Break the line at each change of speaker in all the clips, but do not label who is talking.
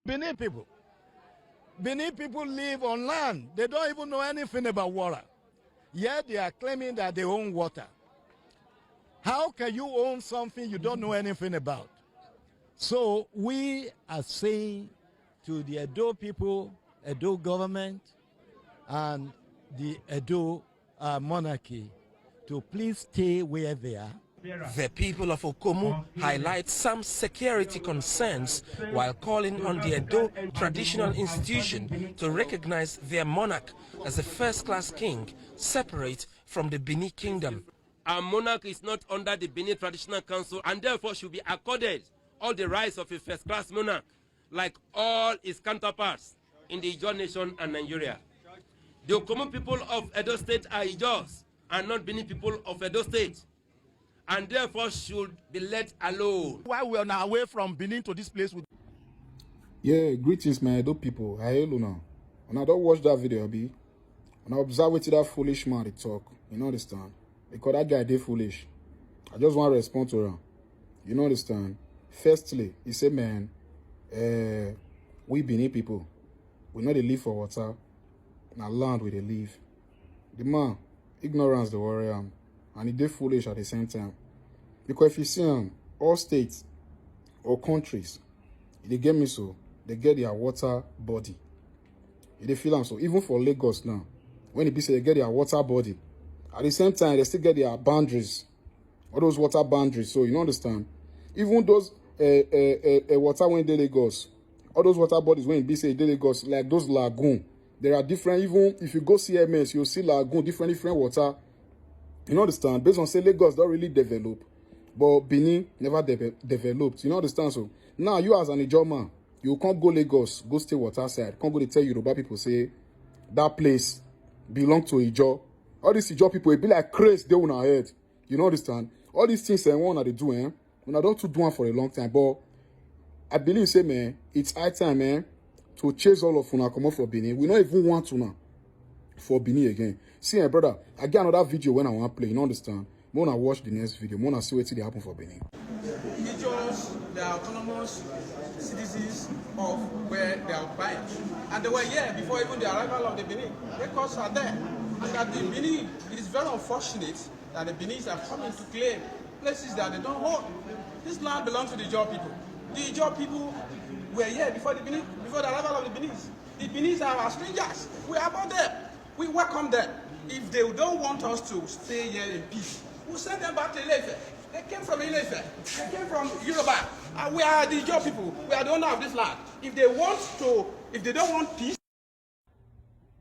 Benin people. Benin people live on land. They don't even know anything about water. Yet they are claiming that they own water. How can you own something you don't know anything about? So we are saying to the Edo people, Edo government, and the Edo monarchy to please stay where they are.
The people of Okomu highlight some security concerns while calling on the Edo traditional institution to recognize their monarch as a first-class king separate from the Benin kingdom.
Our monarch is not under the Benin Traditional Council and therefore should be accorded all the rights of a first-class monarch like all his counterparts in the Ijaw nation and Nigeria. The Okomu people of Edo State are Ijaws and not Benin people of Edo State, and therefore should be let alone.
While we are on our way from Benin to this place,
yeah, greetings, my Edo people. I hail you now. And I don't watch that video, Abi. And I observe what that foolish man they talk. You understand? Because that guy they foolish. I just want to respond to him. You understand? Firstly, he said, man, we Benin people, we know they live for water. Now land where they live. The man, ignorance the warrior, and he they foolish at the same time. Because if you see him, all states or countries, they get me so, they get their water body. They feel them so. Even for Lagos now, when it be say they get their water body, at the same time they still get their boundaries, all those water boundaries. So you understand? Even those water when they Lagos, all those water bodies when it be say they Lagos, like those lagoon, there are different. Even if you go CMS, you'll see lagoon, different water. You understand? Based on say Lagos don't really develop, but Benin never developed. You understand? So now you as an Ijaw man, you can't go Lagos, go stay water side. Can't go to tell Yoruba people say that place belong to Ijaw. All these Ijaw people, it be like crazy they on our head. You understand? All these things I want to do, when I don't do one for a long time, but I believe say man, it's high time, man, to chase all of una come up for Benin. We don't even want to now for Benin again. See, my brother, I get another video when I want to play. You understand? I want to watch the next video. I want to see what they happen for Benin.
Ijaws, they are autonomous citizens of where they are occupying. And they were here before even the arrival of the Benin. Records are there. And that the Benin, it is very unfortunate that the Benis are coming to claim places that they don't hold. This land belongs to the Ijaw people. The Ijaw people were here before the Benin, before the arrival of the Benis. The Benis are our strangers. We are about them. We welcome them. If they don't want us to stay here in peace, we'll send them back to Ilefe. They came from Ilefe. They came from Yoruba. And we are the Ijaw people. We are the owner of this land. If they don't want peace.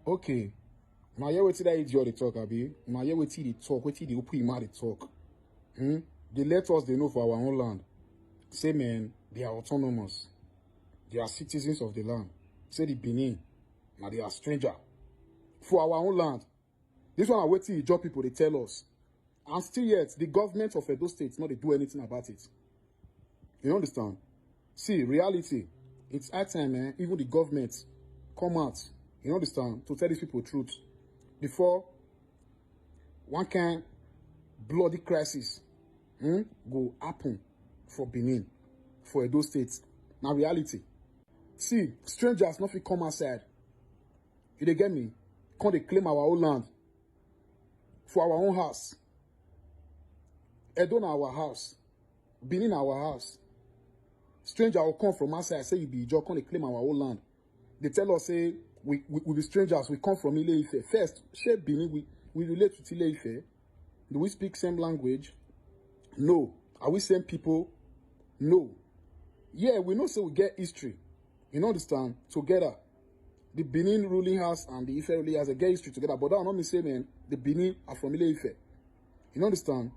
Okay. Now hear what that Ijaw they talk, Abi. Now hear what they talk, what they open mouth they talk. They let us they know for our own land. Say man, they are autonomous. They are citizens of the land. Say the Benin. Now they are stranger. For our own land. This one I wait till Ijaw people they tell us. And still yet, the government of Edo State not they do anything about it. You understand? See, reality, it's high time, man. Even the government come out, you understand, to tell these people the truth. Before one kind bloody crisis go happen for Benin, for Edo State. Now reality. See, strangers not fit come outside. You they get me? Can't they claim our own land for our own house? Edo na our house. Benin our house. Stranger will come from outside, say you be Ijaw, come they claim our own land. They tell us, say, we be strangers, we come from Ile-Ife. First, share Benin, we relate to Ile-Ife. Do we speak same language? No. Are we same people? No. Yeah, we know, say we get history. You understand? Together. The Benin ruling house and the Ife ruling house, they get history together. But that will not mean say, man, the Benin are from Ile-Ife. You understand?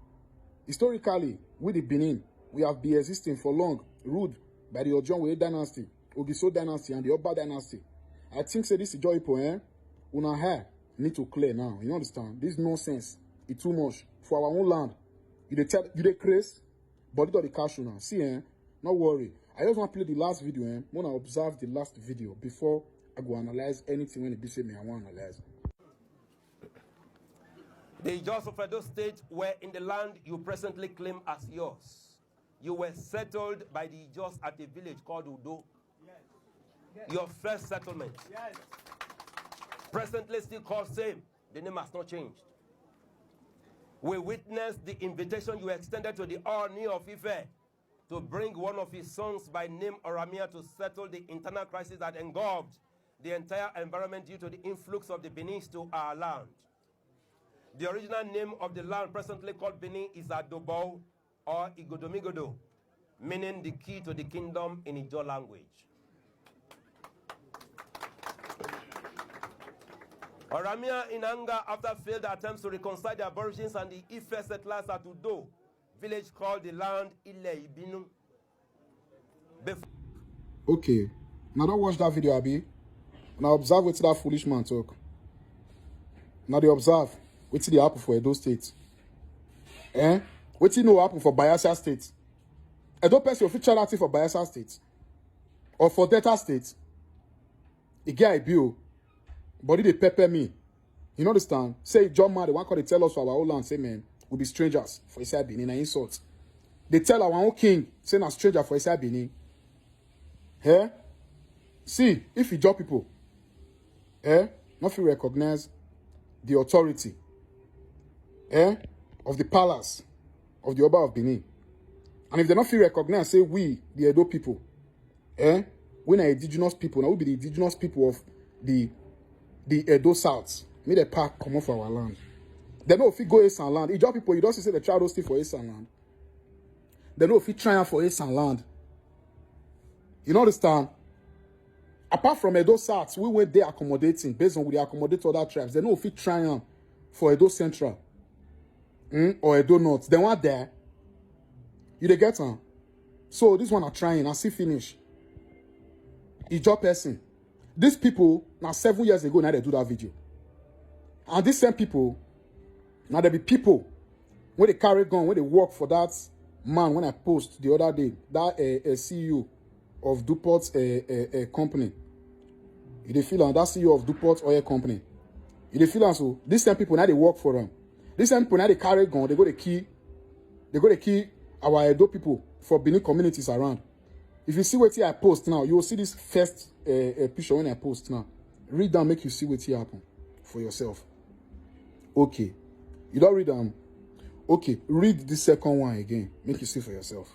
Historically, with the Benin, we have been existing for long, ruled by the Ojonwe dynasty, Ogiso dynasty, and the Oba dynasty. I think say this Ijaw people, una hair need to clear now. You understand? This nonsense, it's too much for our own land. You dey craze, body to the cashew now. See, not worry. I just want to play the last video. I want to observe the last video before I go analyze anything when it be say me I want to analyze.
The Ijaws of Edo State were in the land you presently claim as yours. You were settled by the Ijaws at a village called Udo. Yes. Your first settlement.
Yes.
Presently still called same. The name has not changed. We witnessed the invitation you extended to the Oni of Ife to bring one of his sons by name Oramia to settle the internal crisis that engulfed the entire environment due to the influx of the Benin to our land. The original name of the land presently called Benin is Adobo or Igodomigodo, meaning the key to the kingdom in Ijo language. Oramia, in anger after failed attempts to reconcile the aborigines and the Ife settlers at Udo, village called the land Ile Ibinu.
Okay, now don't watch that video, Abi. Now observe what that foolish man talk. Now they observe what they happen for Edo State. What you know happen for Bayelsa State? Edo person your future active for Bayelsa State or for Delta State. A guy bill. Body they pepper me. You understand? Say John man, the one call they tell us for our own land, say man, we'll be strangers for Isaiah Benin and insult. They tell our own king, saying a stranger for Isaiah Benin. See, if you job people, not you recognize the authority of the palace of the Oba of Benin. And if they not feel recognize, say we, the Edo people, we are indigenous people, now we be the indigenous people of the Edo South. May the park come off our land. They know if you go Eastern land, Ijaw people, you don't say the child still for Eastern land. They know if you triumph for Eastern land. You understand? Apart from Edo South, we went there accommodating based on we accommodate other tribes. They know if you triumph for Edo Central or Edo North. They weren't there. You dey get on. So this one are trying. I see finish. Ijaw person. These people, now 7 years ago, now they do that video. And these same people, now there be people, when they carry gun, when they work for that man, when I post the other day, that CEO of DuPont company. You dey feel on that CEO of DuPont oil company. You dey feel on so, these same people, now they work for them. These same people, now they carry gun, they go to key our Edo people for Benin communities around. If you see what I post now, you will see this first picture when I post now. Read down, make you see what happen for yourself. Okay. You don't read them. Okay, read the second one again. Make you see for yourself.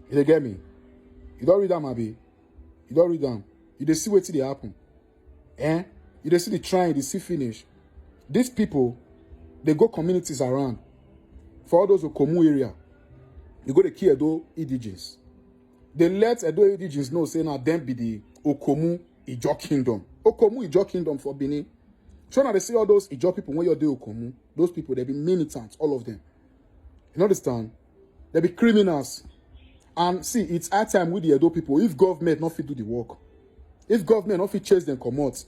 You get me? You don't read them, Abi. You don't read them. You don't see what they happen. You don't see the trying, they see finish. These people, they go communities around. For all those Okomu area, you go to key Edo indigens. They let Edo indigens know, say now them be the Okomu Ijaw Kingdom. Okomu Ijaw Kingdom for Benin. So now they see all those Ijaw people when you're the Okomu, those people, they be militants, all of them. You understand? They be criminals. And see, it's our time with the Edo people. If government not fit do the work, if government not fit chase them come out,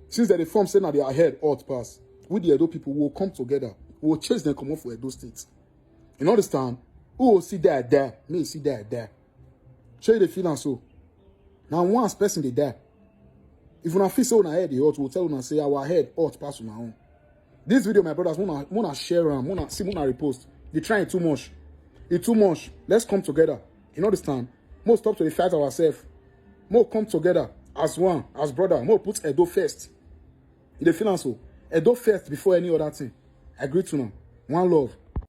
since they form say now they are ahead, out pass, with the Edo people, we will come together. We will chase them come out for Edo State. You understand? Who will see that there? Me see that there. Show you the feeling so. Now once person they die. If you not feel so on head, the we'll tell you say our head out pass on our own. This video, my brothers, wanna share them, wanna repost. They trying too much. It's too much. Let's come together. You understand? More stop to the fight ourselves. More come together as one, as brother. More put Edo first. You the feeling so. Edo first before any other thing. I agree to now. One love.